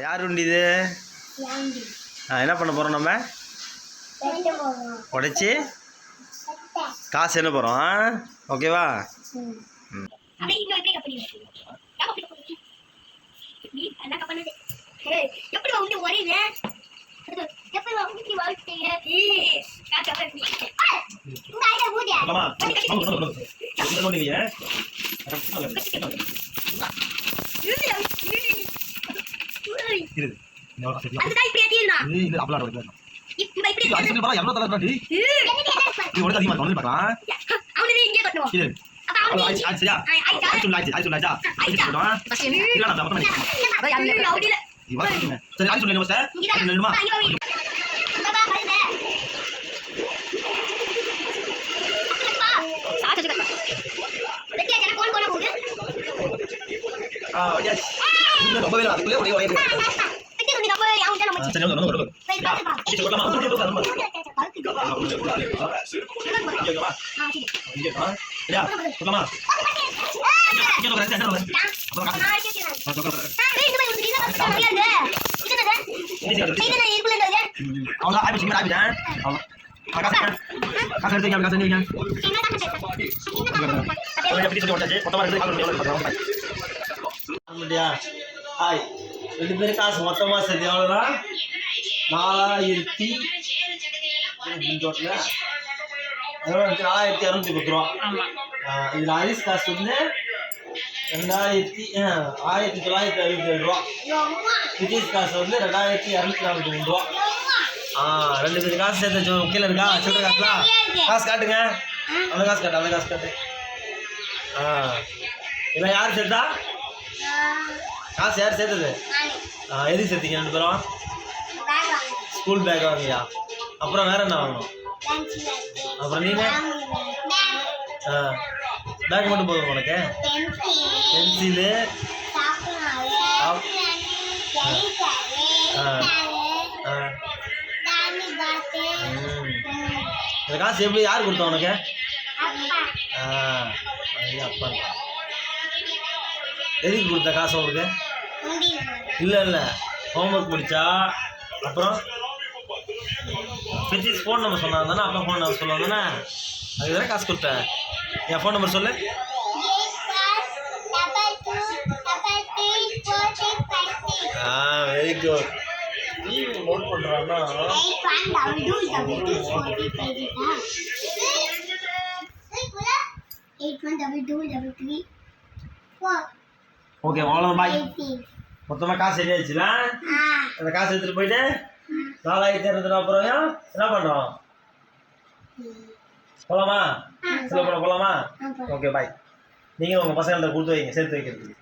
யார் உண்டி இது? என்ன பண்ண போகிறோம் நம்ம? உடைச்சி காசு என்ன போகிறோம்? ஓகேவா? ரெண்டு பேரும் காசு மொத்தமா சேர்த்து எவ்வளோதான்? 4260 ரூபா. இதில் ஹரிஸ் காசு வந்து 1967 ரூபா. நிதிஷ் காசு வந்து 2243 ரூபா. ரெண்டு பேரும் காசு சேர்த்து கீழே இருக்கா சில்லற காசுலாம்? காசு காட்டுங்க. அந்த காசு காட்டு, அந்த காசு காட்டு. இதெல்லாம் யார் சேர்த்தா? காசு யார் சேர்த்தது? எதுக்கு சேர்த்தீங்க ரெண்டு பேரும்? ஸ்கூல் பேக் வாங்கியா? அப்புறம் வேற என்ன வாங்கணும்? அப்புறம் நீங்க பேக் மட்டும் போதும் உனக்கு? பென்சிலு, இந்த காசு எப்படி யார் கொடுத்தா உனக்கு? அப்பா. எதுக்கு கொடுத்த காசு உங்களுக்கு? இல்லை இல்லை, ஹோம்ஒர்க் முடிச்சா அப்புறம் பெட்டிஸ் ஃபோன் நம்பர் சொன்னாங்க தானே? அப்பா ஃபோன் நம்பர் சொல்லுவாங்க தானே? அதுக்கு தானே காசு கொடுத்தேன். என் ஃபோன் நம்பர் சொல்லு. Very good. நீ நோட் பண்ணுறான்னா ஓகே, அவ்வளோ பாய். மொத்தமாக காசு சரியாச்சுல? அந்த காசு எடுத்துகிட்டு போயிட்டு 4200 அப்புறம் என்ன பண்ணுறோம்? போகலாமா? சொல்ல போகலாமா? Okay bye. நீங்கள் உங்கள் பசங்கள்ட்ட கொடுத்து வைங்க சேர்த்து வைக்கிறதுக்கு.